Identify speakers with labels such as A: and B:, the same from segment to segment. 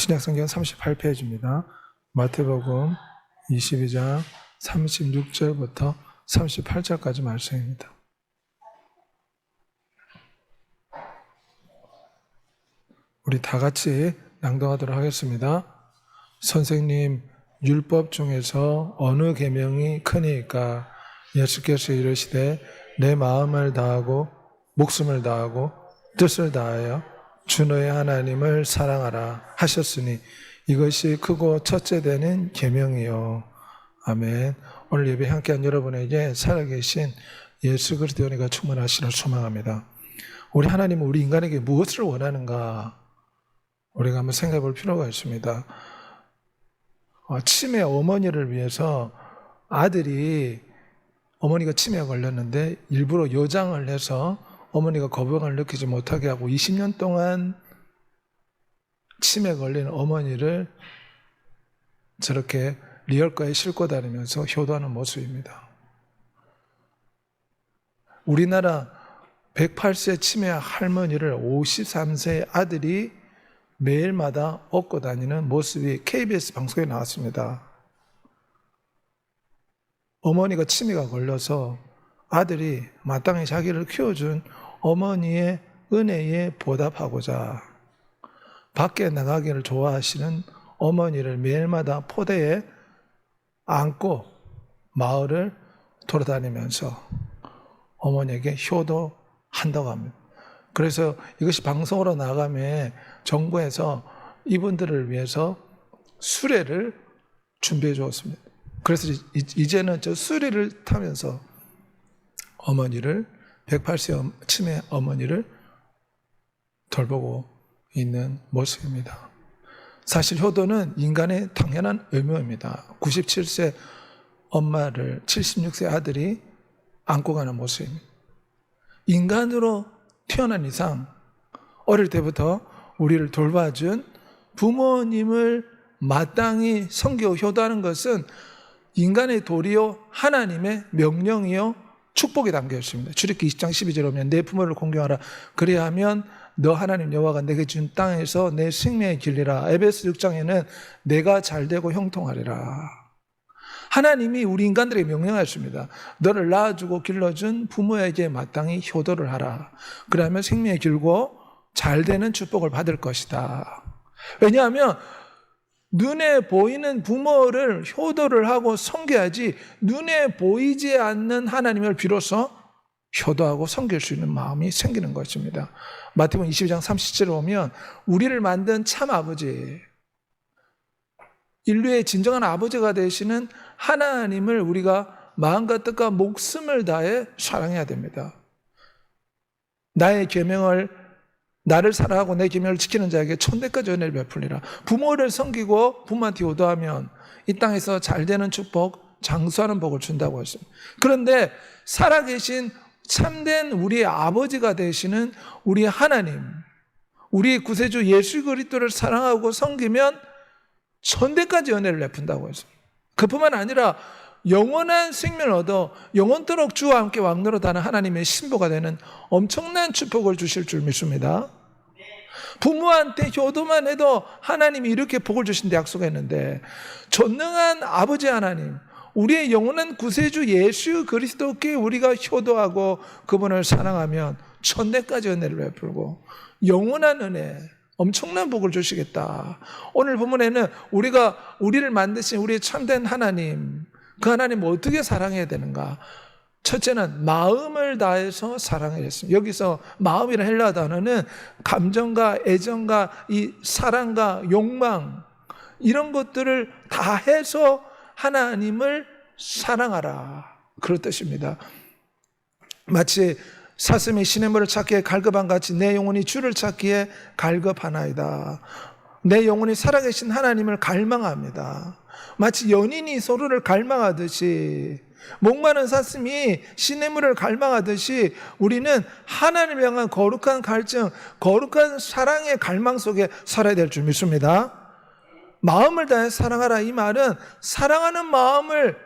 A: 신약성경 38페이지입니다. 마태복음 22장 36절부터 38절까지 말씀입니다. 우리 다 같이 낭독하도록 하겠습니다. 선생님, 율법 중에서 어느 계명이 크니까? 예수께서 이르시되 내 마음을 다하고 목숨을 다하고 뜻을 다하여 주 너의 하나님을 사랑하라 하셨으니 이것이 크고 첫째 되는 계명이요. 아멘. 오늘 예배 함께한 여러분에게 살아계신 예수 그리스도의 은혜가 충만하시기를 소망합니다. 우리 하나님은 우리 인간에게 무엇을 원하는가? 우리가 한번 생각해 볼 필요가 있습니다. 치매 어머니를 위해서 어머니가 치매에 걸렸는데 일부러 요장을 해서 어머니가 거부감을 느끼지 못하게 하고 20년 동안 치매에 걸린 어머니를 저렇게 리얼가에 싣고 다니면서 효도하는 모습입니다. 우리나라 108세 치매 할머니를 53세 아들이 매일마다 업고 다니는 모습이 KBS 방송에 나왔습니다. 어머니가 치매가 걸려서 아들이 마땅히 자기를 키워준 어머니의 은혜에 보답하고자 밖에 나가기를 좋아하시는 어머니를 매일마다 포대에 안고 마을을 돌아다니면서 어머니에게 효도한다고 합니다. 그래서 이것이 방송으로 나가면 정부에서 이분들을 위해서 수레를 준비해 주었습니다. 그래서 이제는 저 수레를 타면서 108세 치매 어머니를 돌보고 있는 모습입니다. 사실 효도는 인간의 당연한 의무입니다. 97세 엄마를 76세 아들이 안고 가는 모습입니다. 인간으로 태어난 이상 어릴 때부터 우리를 돌봐준 부모님을 마땅히 섬기고 효도하는 것은 인간의 도리요 하나님의 명령이요 축복이 담겨 있습니다. 출애굽기 20장 12절에 보면 내 부모를 공경하라. 그래야 하면 너 하나님 여호와가 내게 준 땅에서 내 생명의 길리라. 에베소 6장에는 내가 잘되고 형통하리라. 하나님이 우리 인간들에게 명령하였습니다. 너를 낳아주고 길러준 부모에게 마땅히 효도를 하라. 그러면 생명이 길고 잘되는 축복을 받을 것이다. 왜냐하면 눈에 보이는 부모를 효도를 하고 섬겨야지 눈에 보이지 않는 하나님을 비로소 효도하고 섬길 수 있는 마음이 생기는 것입니다. 마태복음 22장 30절에 보면 우리를 만든 참 아버지, 인류의 진정한 아버지가 되시는 하나님을 우리가 마음과 뜻과 목숨을 다해 사랑해야 됩니다. 나를 사랑하고 내 계명을 지키는 자에게 천대까지 은혜를 베풀리라. 부모를 섬기고 부모한테 효도하면 이 땅에서 잘되는 축복, 장수하는 복을 준다고 했습니다. 그런데 살아계신 참된 우리의 아버지가 되시는 우리의 하나님, 우리의 구세주 예수 그리스도를 사랑하고 섬기면 천대까지 은혜를 베푼다고 했습니다. 그뿐만 아니라 영원한 생명을 얻어 영원토록 주와 함께 왕노릇하는 하나님의 신부가 되는 엄청난 축복을 주실 줄 믿습니다. 부모한테 효도만 해도 하나님이 이렇게 복을 주신다 약속했는데 전능한 아버지 하나님, 우리의 영원한 구세주 예수 그리스도께 우리가 효도하고 그분을 사랑하면 천대까지 은혜를 베풀고 영원한 은혜, 엄청난 복을 주시겠다. 오늘 본문에는 우리를 만드신 우리의 참된 하나님, 그 하나님을 어떻게 사랑해야 되는가? 첫째는 마음을 다해서 사랑해야 했습니다. 여기서 마음이라는 헬라 단어는 감정과 애정과 이 사랑과 욕망 이런 것들을 다 해서 하나님을 사랑하라, 그런 뜻입니다. 마치 사슴이 시냇물을 찾기에 갈급한 같이 내 영혼이 주를 찾기에 갈급하나이다. 내 영혼이 살아계신 하나님을 갈망합니다. 마치 연인이 서로를 갈망하듯이, 목마른 사슴이 시냇물을 갈망하듯이 우리는 하나님을 향한 거룩한 갈증, 거룩한 사랑의 갈망 속에 살아야 될 줄 믿습니다. 마음을 다해 사랑하라, 이 말은 사랑하는 마음을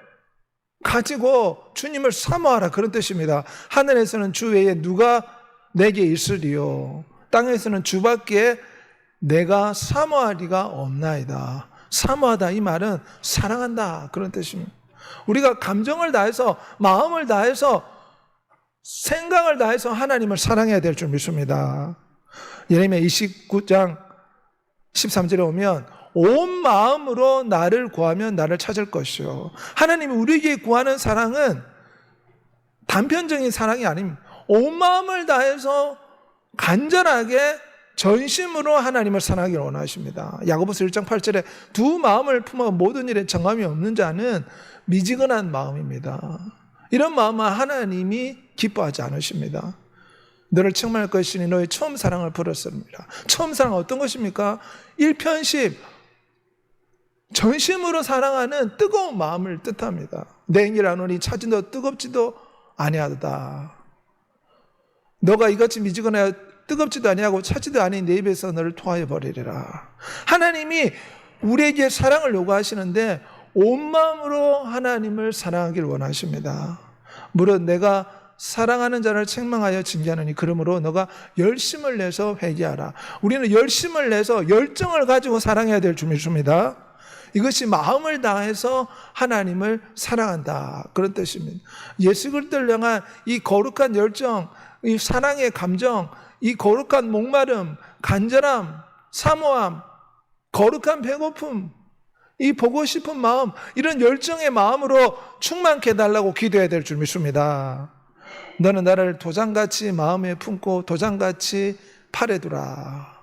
A: 가지고 주님을 사모하라, 그런 뜻입니다. 하늘에서는 주 외에 누가 내게 있으리요, 땅에서는 주밖에 내가 사모할 리가 없나이다. 사모하다 이 말은 사랑한다 그런 뜻입니다. 우리가 감정을 다해서 마음을 다해서 생각을 다해서 하나님을 사랑해야 될 줄 믿습니다. 예레미야 29장 13절에 오면 온 마음으로 나를 구하면 나를 찾을 것이요. 하나님이 우리에게 구하는 사랑은 단편적인 사랑이 아닙니다. 온 마음을 다해서 간절하게 전심으로 하나님을 사랑하기를 원하십니다. 야고보서 1장 8절에 두 마음을 품어 모든 일에 정함이 없는 자는 미지근한 마음입니다. 이런 마음은 하나님이 기뻐하지 않으십니다. 너를 책망할 것이니 너의 처음 사랑을 버렸습니다. 처음 사랑은 어떤 것입니까? 일편식 전심으로 사랑하는 뜨거운 마음을 뜻합니다. 내 engel 하노니 차진도 뜨겁지도 아니하다. 너가 이같이 미지근하여 뜨겁지도 아니하고 차지도 아닌 내 입에서 너를 토하여 버리리라. 하나님이 우리에게 사랑을 요구하시는데 온 마음으로 하나님을 사랑하기를 원하십니다. 물론 내가 사랑하는 자를 책망하여 징계하느니 그러므로 너가 열심을 내서 회개하라. 우리는 열심을 내서 열정을 가지고 사랑해야 될 줄 믿습니다. 이것이 마음을 다해서 하나님을 사랑한다 그런 뜻입니다. 예수 그리스도를 향한 이 거룩한 열정, 이 사랑의 감정, 이 거룩한 목마름, 간절함, 사모함, 거룩한 배고픔, 이 보고 싶은 마음, 이런 열정의 마음으로 충만케 해달라고 기도해야 될 줄 믿습니다. 너는 나를 도장같이 마음에 품고 도장같이 팔에 두라.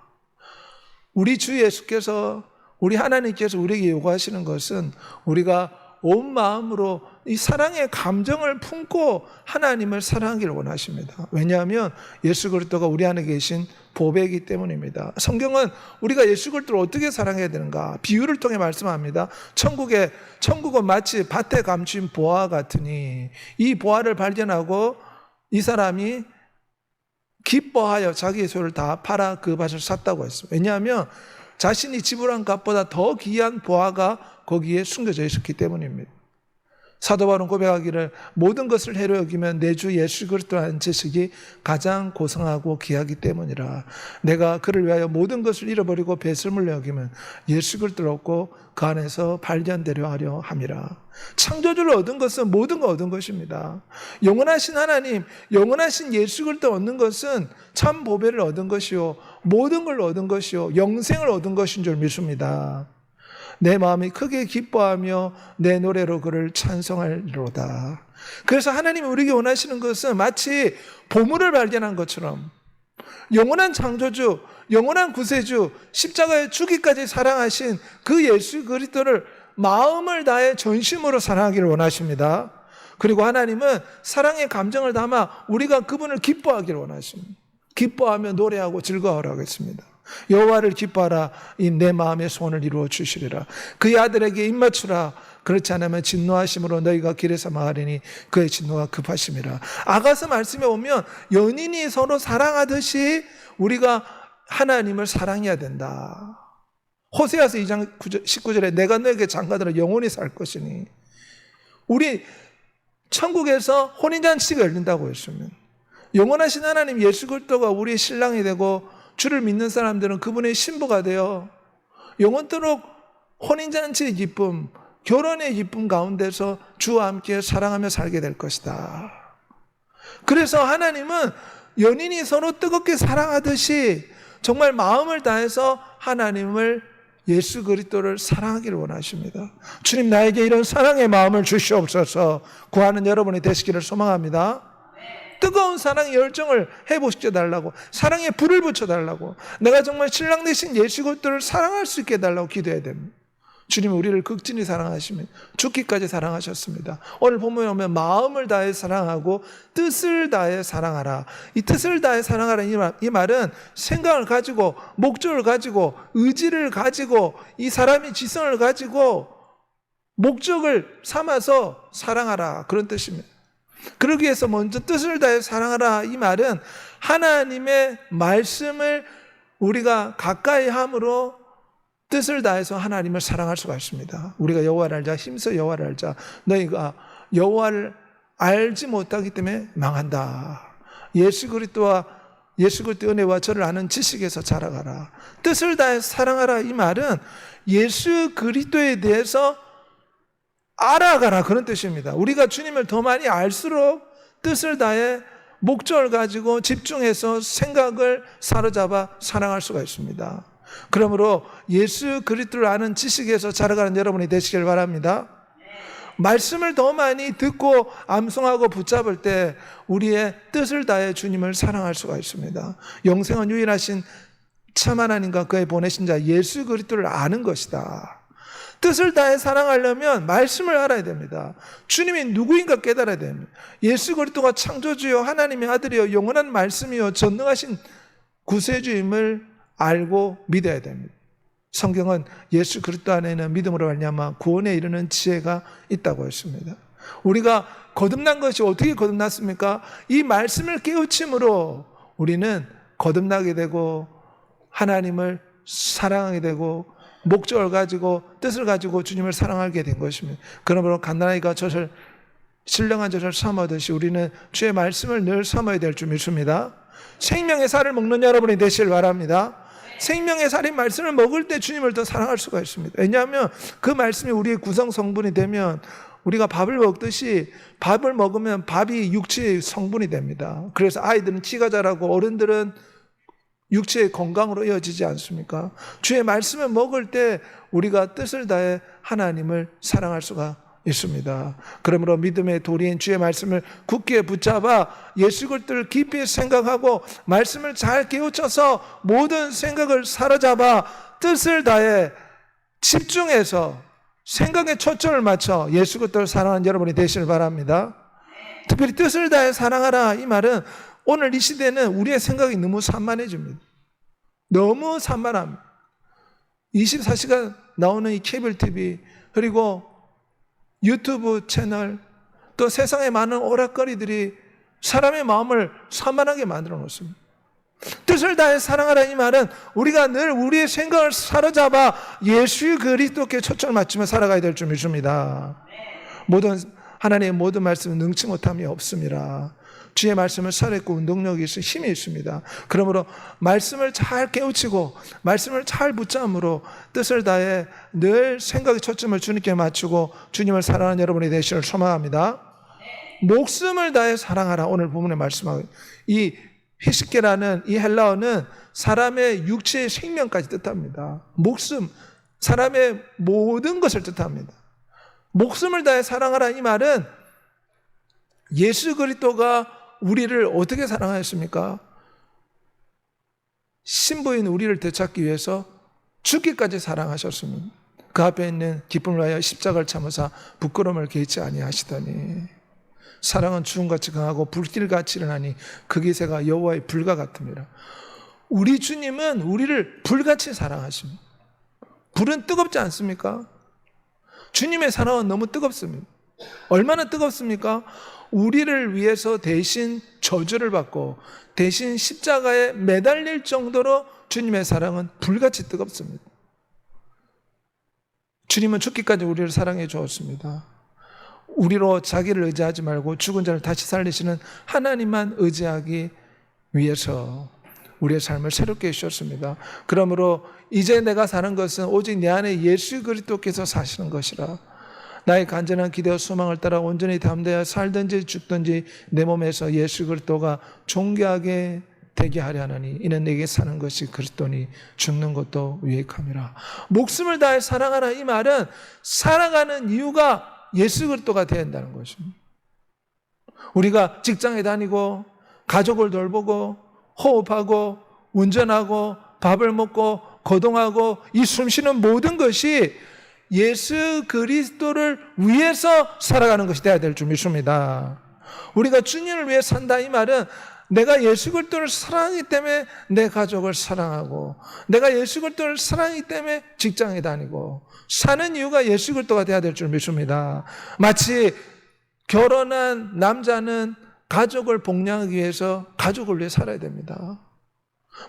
A: 우리 주 예수께서, 우리 하나님께서 우리에게 요구하시는 것은 우리가 온 마음으로 이 사랑의 감정을 품고 하나님을 사랑하기를 원하십니다. 왜냐하면 예수 그리스도가 우리 안에 계신 보배이기 때문입니다. 성경은 우리가 예수 그리스도를 어떻게 사랑해야 되는가 비유를 통해 말씀합니다. 천국은 마치 밭에 감춘 보화 같으니 이 보화를 발견하고 이 사람이 기뻐하여 자기의 소유를 다 팔아 그 밭을 샀다고 했습니다. 왜냐하면 자신이 지불한 값보다 더 귀한 보화가 거기에 숨겨져 있었기 때문입니다. 사도 바울은 고백하기를 모든 것을 해로 여기면 내 주 예수 그리스도라는 지식이 가장 고상하고 귀하기 때문이라. 내가 그를 위하여 모든 것을 잃어버리고 배설물로 여기면 예수 그리스도를 얻고 그 안에서 발견되려 하려 함이라. 창조주를 얻은 것은 모든 걸 얻은 것입니다. 영원하신 하나님, 영원하신 예수 그리스도를 얻는 것은 참 보배를 얻은 것이요 모든 걸 얻은 것이요 영생을 얻은 것인 줄 믿습니다. 내 마음이 크게 기뻐하며 내 노래로 그를 찬송하리로다. 그래서 하나님이 우리에게 원하시는 것은 마치 보물을 발견한 것처럼 영원한 창조주, 영원한 구세주, 십자가의 죽기까지 사랑하신 그 예수 그리스도를 마음을 다해 전심으로 사랑하기를 원하십니다. 그리고 하나님은 사랑의 감정을 담아 우리가 그분을 기뻐하기를 원하십니다. 기뻐하며 노래하고 즐거워하라고 했습니다. 여호와를 기뻐하라. 이 내 마음의 소원을 이루어 주시리라. 그의 아들에게 입맞추라. 그렇지 않으면 진노하심으로 너희가 길에서 망하리니 그의 진노가 급하심이라. 아가서 말씀에 오면 연인이 서로 사랑하듯이 우리가 하나님을 사랑해야 된다. 호세아서 2장 19절에 내가 너에게 장가들어 영원히 살 것이니. 우리 천국에서 혼인잔치가 열린다고 했으면 영원하신 하나님 예수 그리스도가 우리의 신랑이 되고 주를 믿는 사람들은 그분의 신부가 되어 영원토록 혼인잔치의 기쁨, 결혼의 기쁨 가운데서 주와 함께 사랑하며 살게 될 것이다. 그래서 하나님은 연인이 서로 뜨겁게 사랑하듯이 정말 마음을 다해서 하나님을 예수 그리스도를 사랑하기를 원하십니다. 주님 나에게 이런 사랑의 마음을 주시옵소서. 구하는 여러분이 되시기를 소망합니다. 뜨거운 사랑의 열정을 해보시켜달라고, 사랑에 불을 붙여달라고, 내가 정말 신랑 되신 예수 그리스도를 사랑할 수 있게 해달라고 기도해야 됩니다. 주님은 우리를 극진히 사랑하시면 죽기까지 사랑하셨습니다. 오늘 본문에 오면 마음을 다해 사랑하고 뜻을 다해 사랑하라. 이 뜻을 다해 사랑하라 이 말은 생각을 가지고 목적을 가지고 의지를 가지고 이 사람이 지성을 가지고 목적을 삼아서 사랑하라 그런 뜻입니다. 그러기 위해서 먼저 뜻을 다해 사랑하라 이 말은 하나님의 말씀을 우리가 가까이 함으로 뜻을 다해서 하나님을 사랑할 수가 있습니다. 우리가 여호와를 알자, 힘써 여호와를 알자. 너희가 여호와를 알지 못하기 때문에 망한다. 예수 그리스도와 예수 그리스도의 은혜와 저를 아는 지식에서 자라가라. 뜻을 다해 사랑하라. 이 말은 예수 그리스도에 대해서 알아가라, 그런 뜻입니다. 우리가 주님을 더 많이 알수록 뜻을 다해 목적을 가지고 집중해서 생각을 사로잡아 사랑할 수가 있습니다. 그러므로 예수 그리스도를 아는 지식에서 자라가는 여러분이 되시길 바랍니다. 말씀을 더 많이 듣고 암송하고 붙잡을 때 우리의 뜻을 다해 주님을 사랑할 수가 있습니다. 영생은 유일하신 참 하나님과 그의 보내신 자 예수 그리스도를 아는 것이다. 뜻을 다해 사랑하려면 말씀을 알아야 됩니다. 주님이 누구인가 깨달아야 됩니다. 예수 그리스도가 창조주요 하나님의 아들이요 영원한 말씀이요 전능하신 구세주임을 알고 믿어야 됩니다. 성경은 예수 그리스도 안에는 믿음으로 말미암아 구원에 이르는 지혜가 있다고 했습니다. 우리가 거듭난 것이 어떻게 거듭났습니까? 이 말씀을 깨우침으로 우리는 거듭나게 되고 하나님을 사랑하게 되고 목적을 가지고 뜻을 가지고 주님을 사랑하게 된 것입니다. 그러므로 갓난아이가 젖을 신령한 젖을 삼하듯이 우리는 주의 말씀을 늘 삼아야 될 줄 믿습니다. 생명의 살을 먹는 여러분이 되시길 바랍니다. 생명의 살인 말씀을 먹을 때 주님을 더 사랑할 수가 있습니다. 왜냐하면 그 말씀이 우리의 구성 성분이 되면 우리가 밥을 먹듯이 밥을 먹으면 밥이 육체의 성분이 됩니다. 그래서 아이들은 키가 자라고 어른들은 육체의 건강으로 이어지지 않습니까? 주의 말씀을 먹을 때 우리가 뜻을 다해 하나님을 사랑할 수가 있습니다. 그러므로 믿음의 도리인 주의 말씀을 굳게 붙잡아 예수 그리스도를 깊이 생각하고 말씀을 잘 깨우쳐서 모든 생각을 사로잡아 뜻을 다해 집중해서 생각에 초점을 맞춰 예수 그리스도를 사랑하는 여러분이 되시길 바랍니다. 특별히 뜻을 다해 사랑하라 이 말은 오늘 이 시대는 우리의 생각이 너무 산만해집니다. 너무 산만합니다. 24시간 나오는 이 케이블 TV 그리고 유튜브 채널 또 세상의 많은 오락거리들이 사람의 마음을 산만하게 만들어 놓습니다. 뜻을 다해 사랑하라 이 말은 우리가 늘 우리의 생각을 사로잡아 예수 그리스도께 초점을 맞추며 살아가야 될 줄 믿습니다. 하나님의 모든 말씀은 능치 못함이 없습니다. 주의 말씀을 살아있고 운동력이 있어 힘이 있습니다. 그러므로 말씀을 잘 깨우치고 말씀을 잘 붙잡음으로 뜻을 다해 늘 생각의 초점을 주님께 맞추고 주님을 사랑하는 여러분이 되시기를 소망합니다. 목숨을 다해 사랑하라 오늘 본문에 말씀하고 이 히스케라는 이 헬라어는 사람의 육체의 생명까지 뜻합니다. 목숨, 사람의 모든 것을 뜻합니다. 목숨을 다해 사랑하라 이 말은 예수 그리스도가 우리를 어떻게 사랑하였습니까? 신부인 우리를 되찾기 위해서 죽기까지 사랑하셨습니다. 그 앞에 있는 기쁨을 위하여 십자가를 참으사 부끄러움을 개의치 아니하시더니 사랑은 죽음같이 강하고 불길같이 일어나니 그 기세가 여호와의 불과 같습니다. 우리 주님은 우리를 불같이 사랑하십니다. 불은 뜨겁지 않습니까? 주님의 사랑은 너무 뜨겁습니다. 얼마나 뜨겁습니까? 우리를 위해서 대신 저주를 받고 대신 십자가에 매달릴 정도로 주님의 사랑은 불같이 뜨겁습니다. 주님은 죽기까지 우리를 사랑해 주었습니다. 우리로 자기를 의지하지 말고 죽은 자를 다시 살리시는 하나님만 의지하기 위해서 우리의 삶을 새롭게 해주셨습니다. 그러므로 이제 내가 사는 것은 오직 내 안에 예수 그리스도께서 사시는 것이라. 나의 간절한 기대와 소망을 따라 온전히 담대하여 살든지 죽든지 내 몸에서 예수 그리스도가 존귀하게 되게 하려 하나니 이는 내게 사는 것이 그리스도니 죽는 것도 유익함이라. 목숨을 다해 사랑하라 이 말은 살아가는 이유가 예수 그리스도가 되어야 한다는 것입니다. 우리가 직장에 다니고 가족을 돌보고 호흡하고 운전하고 밥을 먹고 거동하고 이 숨쉬는 모든 것이 예수 그리스도를 위해서 살아가는 것이 되어야 될 줄 믿습니다. 우리가 주님을 위해 산다 이 말은 내가 예수 그리스도를 사랑하기 때문에 내 가족을 사랑하고 내가 예수 그리스도를 사랑하기 때문에 직장에 다니고 사는 이유가 예수 그리스도가 되어야 될 줄 믿습니다. 마치 결혼한 남자는 가족을 복양하기 위해서 가족을 위해 살아야 됩니다.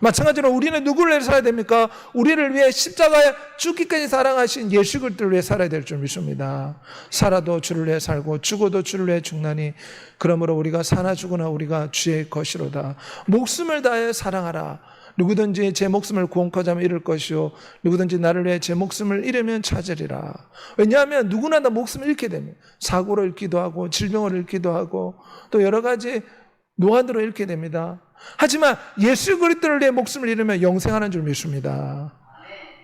A: 마찬가지로 우리는 누구를 위해 살아야 됩니까? 우리를 위해 십자가에 죽기까지 사랑하신 예수 그리스도를 위해 살아야 될 줄 믿습니다. 살아도 주를 위해 살고 죽어도 주를 위해 죽나니 그러므로 우리가 사나 죽으나 우리가 주의 것이로다. 목숨을 다해 사랑하라. 누구든지 제 목숨을 구원코자 하면 잃을 것이요 누구든지 나를 위해 제 목숨을 잃으면 찾으리라. 왜냐하면 누구나 다 목숨을 잃게 됩니다. 사고로 잃기도 하고 질병으로 잃기도 하고 또 여러 가지 노안으로 잃게 됩니다. 하지만 예수 그리스도를 위해 목숨을 잃으면 영생하는 줄 믿습니다.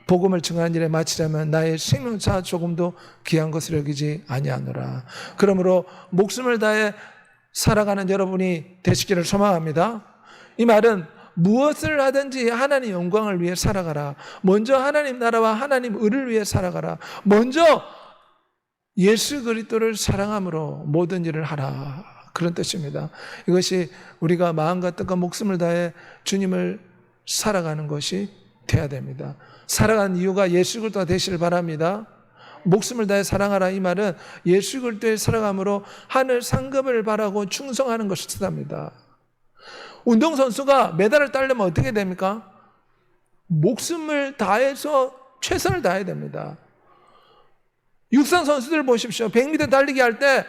A: 복음을 증하는 일에 마치려면 나의 생명차 조금도 귀한 것을 여기지 아니하노라. 그러므로 목숨을 다해 살아가는 여러분이 되시기를 소망합니다. 이 말은 무엇을 하든지 하나님 영광을 위해 살아가라. 먼저 하나님 나라와 하나님 의를 위해 살아가라. 먼저 예수 그리스도를 사랑함으로 모든 일을 하라. 그런 뜻입니다. 이것이 우리가 마음과 뜻과 목숨을 다해 주님을 살아가는 것이 돼야 됩니다. 살아가는 이유가 예수 그리스도가 되시길 바랍니다. 목숨을 다해 사랑하라 이 말은 예수 그리스도의 살아감으로 하늘 상급을 바라고 충성하는 것을 뜻합니다. 운동선수가 메달을 따려면 어떻게 됩니까? 목숨을 다해서 최선을 다해야 됩니다. 육상 선수들 보십시오. 100m 달리기 할 때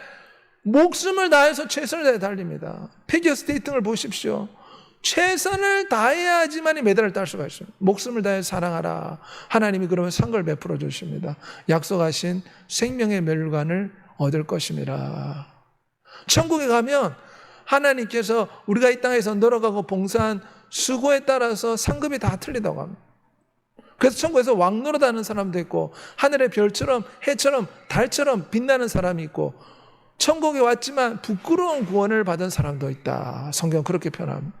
A: 목숨을 다해서 최선을 다해 달립니다. 피겨 스케이팅을 보십시오. 최선을 다해야지만 메달을 딸 수가 있어요. 목숨을 다해 사랑하라. 하나님이 그러면 상급을 베풀어 주십니다. 약속하신 생명의 멸관을 얻을 것입니다. 천국에 가면 하나님께서 우리가 이 땅에서 늘어가고 봉사한 수고에 따라서 상급이 다 틀리다고 합니다. 그래서 천국에서 왕노릇하는 사람도 있고 하늘의 별처럼 해처럼 달처럼 빛나는 사람이 있고 천국에 왔지만 부끄러운 구원을 받은 사람도 있다. 성경 그렇게 표현합니다.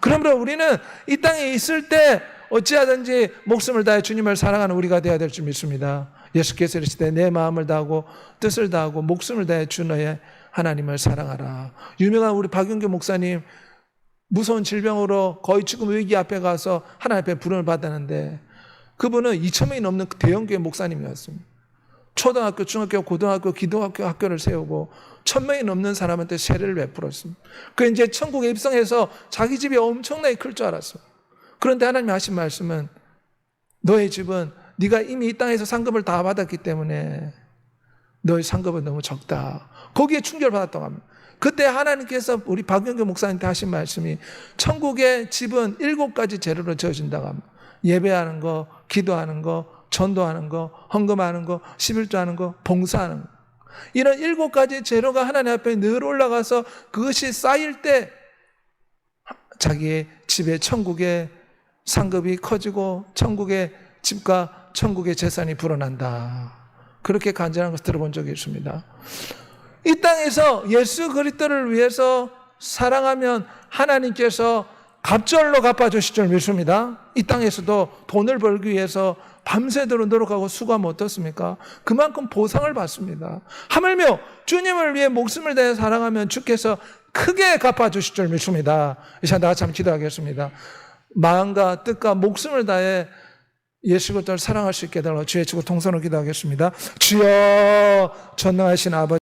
A: 그러므로 우리는 이 땅에 있을 때 어찌하든지 목숨을 다해 주님을 사랑하는 우리가 되어야 될 줄 믿습니다. 예수께서 이르시되 내 마음을 다하고 뜻을 다하고 목숨을 다해 주 너의 하나님을 사랑하라. 유명한 우리 박윤규 목사님 무서운 질병으로 거의 죽음 위기 앞에 가서 하나님 앞에 부름을 받았는데 그분은 2,000명이 넘는 대형교회 목사님이었습니다. 초등학교, 중학교, 고등학교, 기독학교 학교를 세우고 1,000명이 넘는 사람한테 세례를 베풀었습니다. 그 이제 천국에 입성해서 자기 집이 엄청나게 클 줄 알았어요. 그런데 하나님이 하신 말씀은 너의 집은 네가 이미 이 땅에서 상급을 다 받았기 때문에 너의 상급은 너무 적다. 거기에 충격받았다고 합니다. 그때 하나님께서 우리 박영규 목사님한테 하신 말씀이 천국의 집은 7가지 재료로 지어진다고 합니다. 예배하는 거, 기도하는 거, 전도하는 거, 헌금하는 거, 11조하는 거, 봉사하는 거. 이런 7가지 재료가 하나님 앞에 늘 올라가서 그것이 쌓일 때 자기의 집에 천국의 상급이 커지고 천국의 집과 천국의 재산이 불어난다. 그렇게 간증한 것을 들어본 적이 있습니다. 이 땅에서 예수 그리스도를 위해서 사랑하면 하나님께서 갑절로 갚아주실 줄 믿습니다. 이 땅에서도 돈을 벌기 위해서 밤새도록 노력하고 수고하면 어떻습니까? 그만큼 보상을 받습니다. 하물며 주님을 위해 목숨을 다해 사랑하면 주께서 크게 갚아주실 줄 믿습니다. 이 시간 다 같이 한번 기도하겠습니다. 마음과 뜻과 목숨을 다해 예수 그리스도를 사랑할 수 있게 해달라고 주의 주고 통성으로 기도하겠습니다. 주여 전능하신 아버지